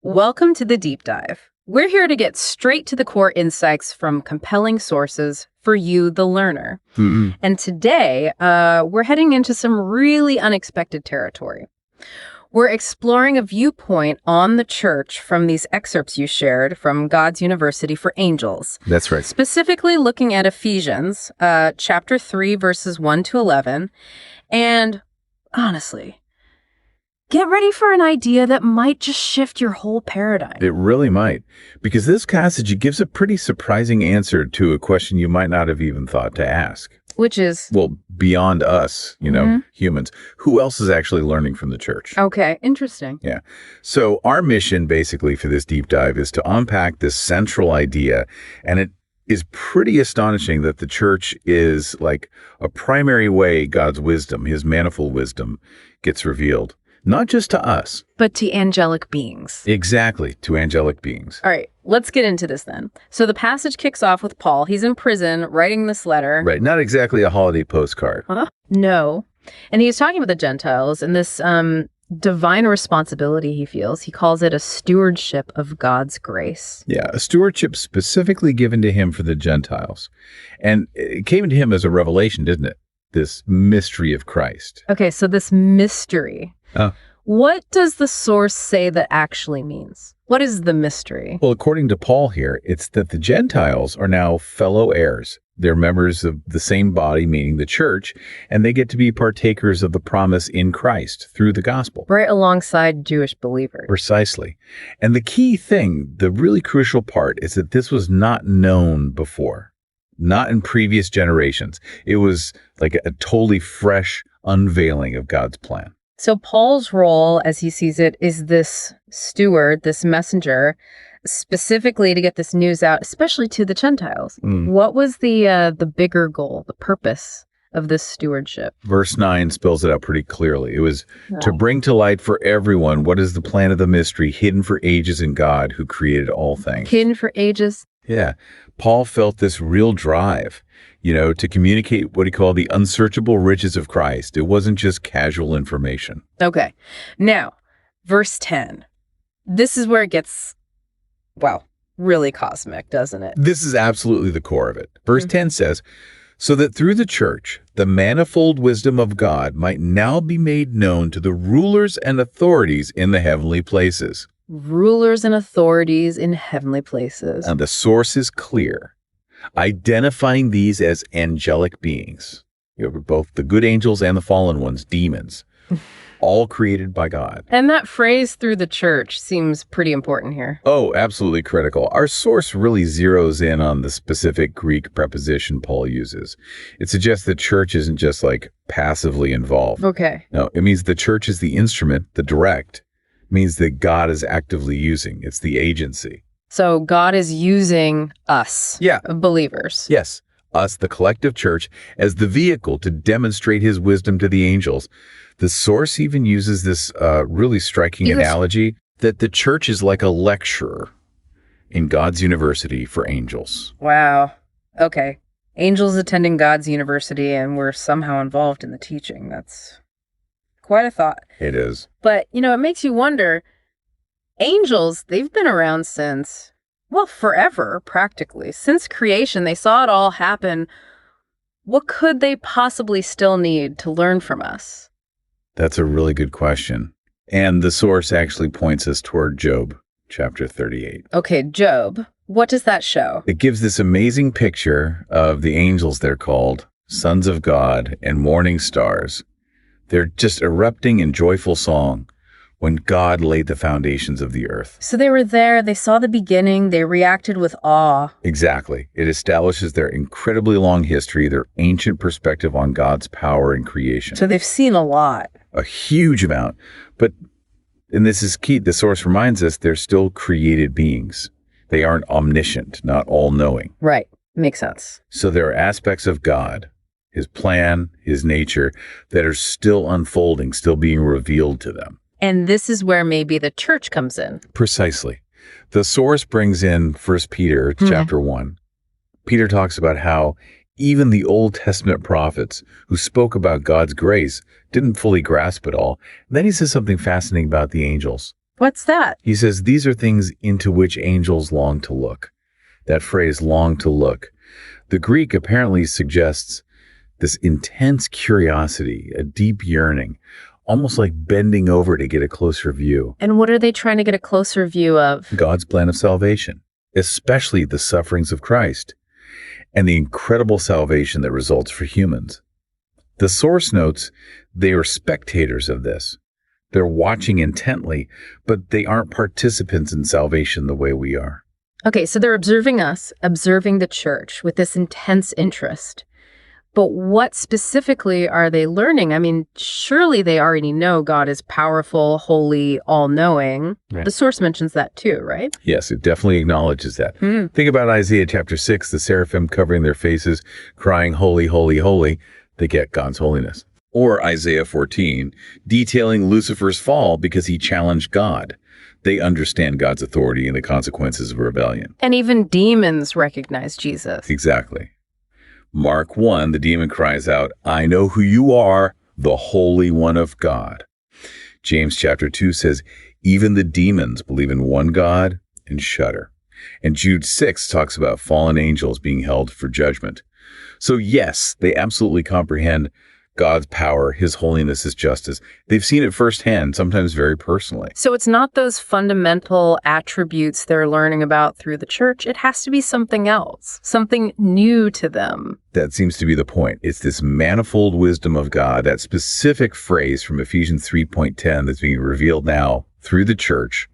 Welcome to the Deep Dive. We're here to get straight to the core insights from compelling sources for you, the learner. Mm-mm. And today, we're heading into some really unexpected territory. We're exploring a viewpoint on the church from these excerpts you shared from God's University for Angels. That's right. Specifically looking at Ephesians, chapter 3, verses 1 to 11. And honestly, get ready for an idea that might just shift your whole paradigm. It really might, because this passage it gives a pretty surprising answer to a question you might not have even thought to ask. Which is? Well, beyond us, humans, who else is actually learning from the church? Okay, interesting. Yeah. So our mission basically for this deep dive is to unpack this central idea, and it is pretty astonishing that the church is like a primary way God's wisdom, his manifold wisdom, gets revealed. Not just to us. But to angelic beings. Exactly, to angelic beings. All right, let's get into this then. So the passage kicks off with Paul. He's in prison writing this letter. Right, not exactly a holiday postcard. Huh? No. And he's talking with the Gentiles and this divine responsibility he feels. He calls it a stewardship of God's grace. Yeah, a stewardship specifically given to him for the Gentiles. And it came to him as a revelation, didn't it? This mystery of Christ. Okay, so this mystery. What does the source say that actually means? What is the mystery? Well, according to Paul here, it's that the Gentiles are now fellow heirs. They're members of the same body, meaning the church, and they get to be partakers of the promise in Christ through the gospel. Right alongside Jewish believers. Precisely. And the key thing, the really crucial part, is that this was not known before. Not in previous generations. It was like a totally fresh unveiling of God's plan. So Paul's role, as he sees it, is this steward, this messenger, specifically to get this news out, especially to the Gentiles. What was the bigger goal, the purpose of this stewardship? Verse 9 spells it out pretty clearly. It was to bring to light for everyone what is the plan of the mystery hidden for ages in God who created all things. Hidden for ages? Yeah. Paul felt this real drive, to communicate what he called the unsearchable riches of Christ. It wasn't just casual information. Okay. Now, verse 10. This is where it gets, really cosmic, doesn't it? This is absolutely the core of it. Verse 10 says, so that through the church, the manifold wisdom of God might now be made known to the rulers and authorities in the heavenly places. Rulers and authorities in heavenly places. And the source is clear, identifying these as angelic beings. Both the good angels and the fallen ones, demons, all created by God. And that phrase through the church seems pretty important here. Oh, absolutely critical. Our source really zeroes in on the specific Greek preposition Paul uses. It suggests the church isn't just like passively involved. Okay. No, it means the church is the instrument, the direct. Means that God is actively using. It's the agency. So God is using us, believers. Yes, us, the collective church, as the vehicle to demonstrate his wisdom to the angels. The source even uses this really striking analogy that the church is like a lecturer in God's university for angels. Wow. Okay. Angels attending God's university and we're somehow involved in the teaching. That's quite a thought. It is. But, it makes you wonder, angels, they've been around since, forever, practically. Since creation, they saw it all happen. What could they possibly still need to learn from us? That's a really good question. And the source actually points us toward Job, chapter 38. Okay, Job. What does that show? It gives this amazing picture of the angels, they're called, sons of God and morning stars. They're just erupting in joyful song when God laid the foundations of the earth. So they were there, they saw the beginning, they reacted with awe. Exactly. It establishes their incredibly long history, their ancient perspective on God's power in creation. So they've seen a lot. A huge amount. And this is key, the source reminds us they're still created beings. They aren't omniscient, not all-knowing. Right. Makes sense. So there are aspects of God, his plan, his nature, that are still unfolding, still being revealed to them. And this is where maybe the church comes in. Precisely. The source brings in 1 Peter chapter 1. Peter talks about how even the Old Testament prophets who spoke about God's grace didn't fully grasp it all. And then he says something fascinating about the angels. What's that? He says, these are things into which angels long to look. That phrase, long to look. The Greek apparently suggests this intense curiosity, a deep yearning, almost like bending over to get a closer view. And what are they trying to get a closer view of? God's plan of salvation, especially the sufferings of Christ and the incredible salvation that results for humans. The source notes they are spectators of this. They're watching intently, but they aren't participants in salvation the way we are. Okay, so they're observing us, observing the church with this intense interest. But what specifically are they learning? I mean, surely they already know God is powerful, holy, all-knowing. Right. The source mentions that too, right? Yes, it definitely acknowledges that. Think about Isaiah chapter 6, the seraphim covering their faces, crying, holy, holy, holy. They get God's holiness. Or Isaiah 14, detailing Lucifer's fall because he challenged God. They understand God's authority and the consequences of rebellion. And even demons recognize Jesus. Exactly. Mark 1, the demon cries out, I know who you are, the Holy One of God. James chapter 2 says, even the demons believe in one God and shudder. And Jude 6 talks about fallen angels being held for judgment. So yes, they absolutely comprehend God's power, his holiness, his justice. They've seen it firsthand, sometimes very personally. So it's not those fundamental attributes they're learning about through the church. It has to be something else, something new to them. That seems to be the point. It's this manifold wisdom of God, that specific phrase from Ephesians 3:10 that's being revealed now through the church,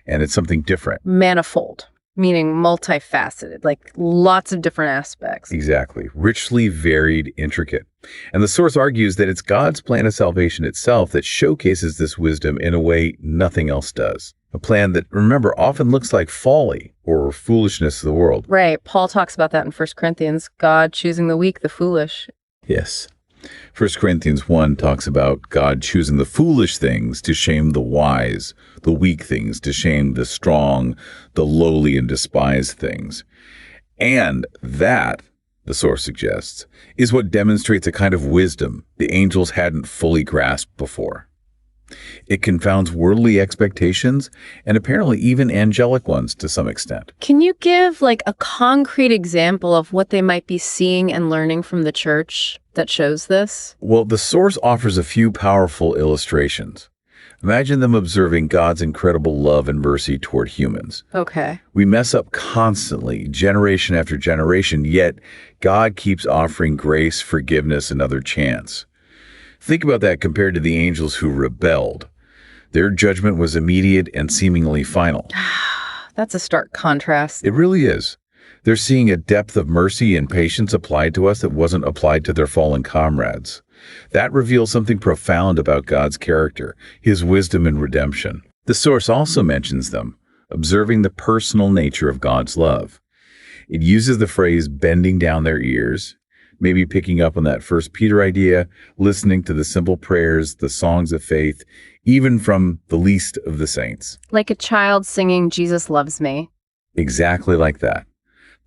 and it's something different. Manifold, meaning multifaceted, like lots of different aspects. Exactly. Richly varied, intricate. And the source argues that it's God's plan of salvation itself that showcases this wisdom in a way nothing else does. A plan that, remember, often looks like folly or foolishness to the world. Right. Paul talks about that in 1 Corinthians, God choosing the weak, the foolish. Yes. 1 Corinthians 1 talks about God choosing the foolish things to shame the wise, the weak things to shame the strong, the lowly and despised things. And that, the source suggests, is what demonstrates a kind of wisdom the angels hadn't fully grasped before. It confounds worldly expectations and apparently even angelic ones to some extent. Can you give like a concrete example of what they might be seeing and learning from the church that shows this? Well, the source offers a few powerful illustrations. Imagine them observing God's incredible love and mercy toward humans. Okay. We mess up constantly, generation after generation, yet God keeps offering grace, forgiveness, another chance. Think about that compared to the angels who rebelled. Their judgment was immediate and seemingly final. That's a stark contrast. It really is. They're seeing a depth of mercy and patience applied to us that wasn't applied to their fallen comrades. That reveals something profound about God's character, his wisdom and redemption. The source also mentions them, observing the personal nature of God's love. It uses the phrase bending down their ears, maybe picking up on that 1 Peter idea, listening to the simple prayers, the songs of faith, even from the least of the saints. Like a child singing, Jesus loves me. Exactly like that.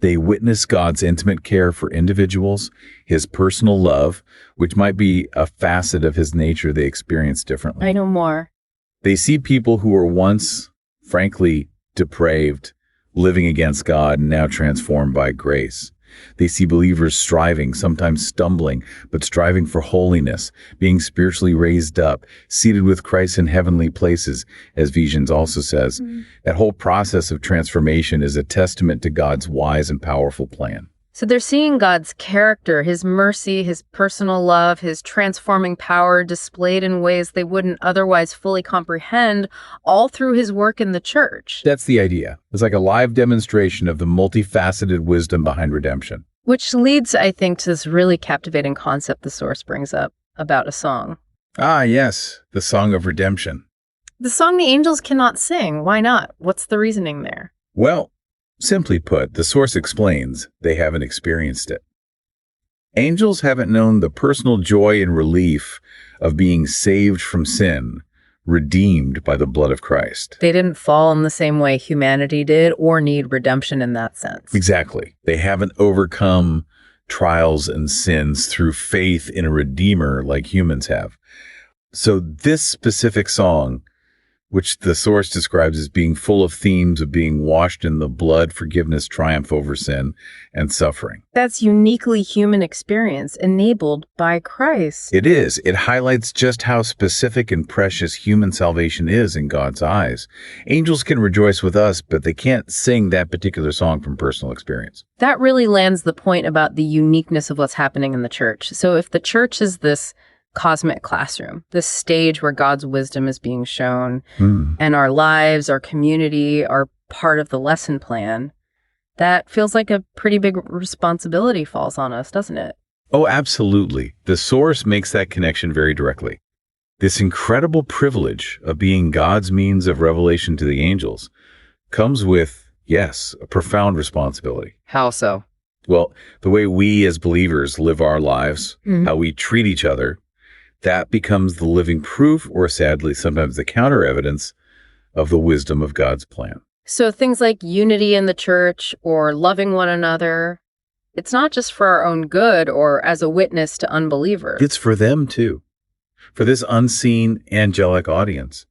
They witness God's intimate care for individuals, his personal love, which might be a facet of his nature they experience differently. I know more. They see people who were once, frankly, depraved, living against God, and now transformed by grace. They see believers striving, sometimes stumbling, but striving for holiness, being spiritually raised up, seated with Christ in heavenly places, as Ephesians also says. That whole process of transformation is a testament to God's wise and powerful plan. So they're seeing God's character, his mercy, his personal love, his transforming power displayed in ways they wouldn't otherwise fully comprehend, all through his work in the church. That's the idea. It's like a live demonstration of the multifaceted wisdom behind redemption. Which leads, I think, to this really captivating concept the source brings up about a song. Ah, yes, the Song of Redemption. The song the angels cannot sing. Why not? What's the reasoning there? Well, simply put, the source explains they haven't experienced it. Angels haven't known the personal joy and relief of being saved from sin, redeemed by the blood of Christ. They didn't fall in the same way humanity did or need redemption in that sense. Exactly. They haven't overcome trials and sins through faith in a redeemer like humans have. So this specific song which the source describes as being full of themes of being washed in the blood, forgiveness, triumph over sin, and suffering. That's uniquely human experience enabled by Christ. It is. It highlights just how specific and precious human salvation is in God's eyes. Angels can rejoice with us, but they can't sing that particular song from personal experience. That really lands the point about the uniqueness of what's happening in the church. So if the church is this cosmic classroom, this stage where God's wisdom is being shown, and our lives, our community are part of the lesson plan, that feels like a pretty big responsibility falls on us, doesn't it? Oh, absolutely. The source makes that connection very directly. This incredible privilege of being God's means of revelation to the angels comes with, yes, a profound responsibility. How so? Well, the way we as believers live our lives, how we treat each other, that becomes the living proof, or sadly, sometimes the counter evidence of the wisdom of God's plan. So things like unity in the church or loving one another, it's not just for our own good or as a witness to unbelievers. It's for them too, for this unseen angelic audience.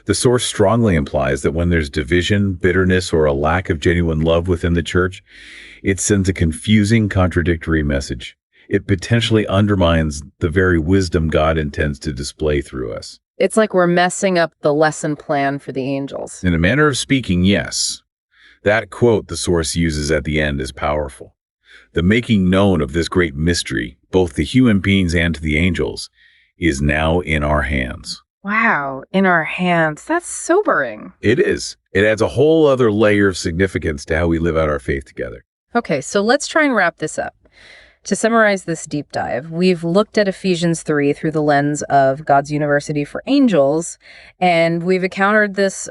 The source strongly implies that when there's division, bitterness, or a lack of genuine love within the church, it sends a confusing, contradictory message. It potentially undermines the very wisdom God intends to display through us. It's like we're messing up the lesson plan for the angels. In a manner of speaking, yes. That quote the source uses at the end is powerful. The making known of this great mystery, both to human beings and to the angels, is now in our hands. Wow, in our hands. That's sobering. It is. It adds a whole other layer of significance to how we live out our faith together. Okay, so let's try and wrap this up. To summarize this deep dive, we've looked at Ephesians 3 through the lens of God's University for Angels, and we've encountered this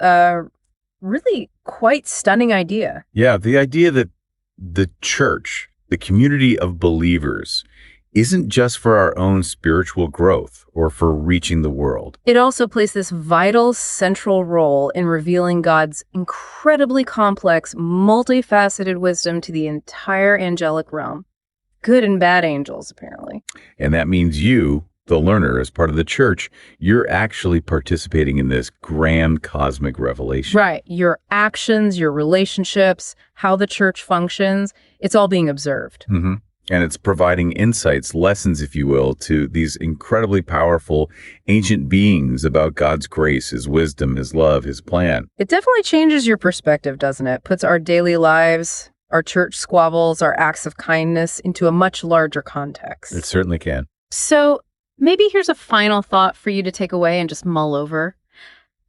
really quite stunning idea. Yeah, the idea that the church, the community of believers, isn't just for our own spiritual growth or for reaching the world. It also plays this vital central role in revealing God's incredibly complex, multifaceted wisdom to the entire angelic realm. Good and bad angels, apparently. And that means you, the learner, as part of the church, you're actually participating in this grand cosmic revelation. Right. Your actions, your relationships, how the church functions, it's all being observed. And it's providing insights, lessons, if you will, to these incredibly powerful ancient beings about God's grace, his wisdom, his love, his plan. It definitely changes your perspective, doesn't it? Puts our daily lives, our church squabbles, our acts of kindness into a much larger context. It certainly can. So maybe here's a final thought for you to take away and just mull over.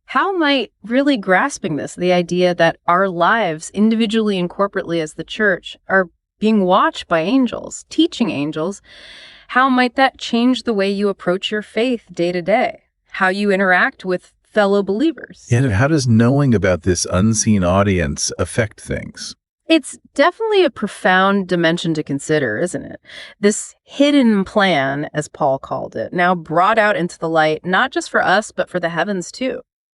How might really grasping this, the idea that our lives individually and corporately as the church are being watched by angels, teaching angels, how might that change the way you approach your faith day to day? How you interact with fellow believers? And how does knowing about this unseen audience affect things? It's definitely a profound dimension to consider, isn't it? This hidden plan, as Paul called it, now brought out into the light, not just for us, but for the heavens too.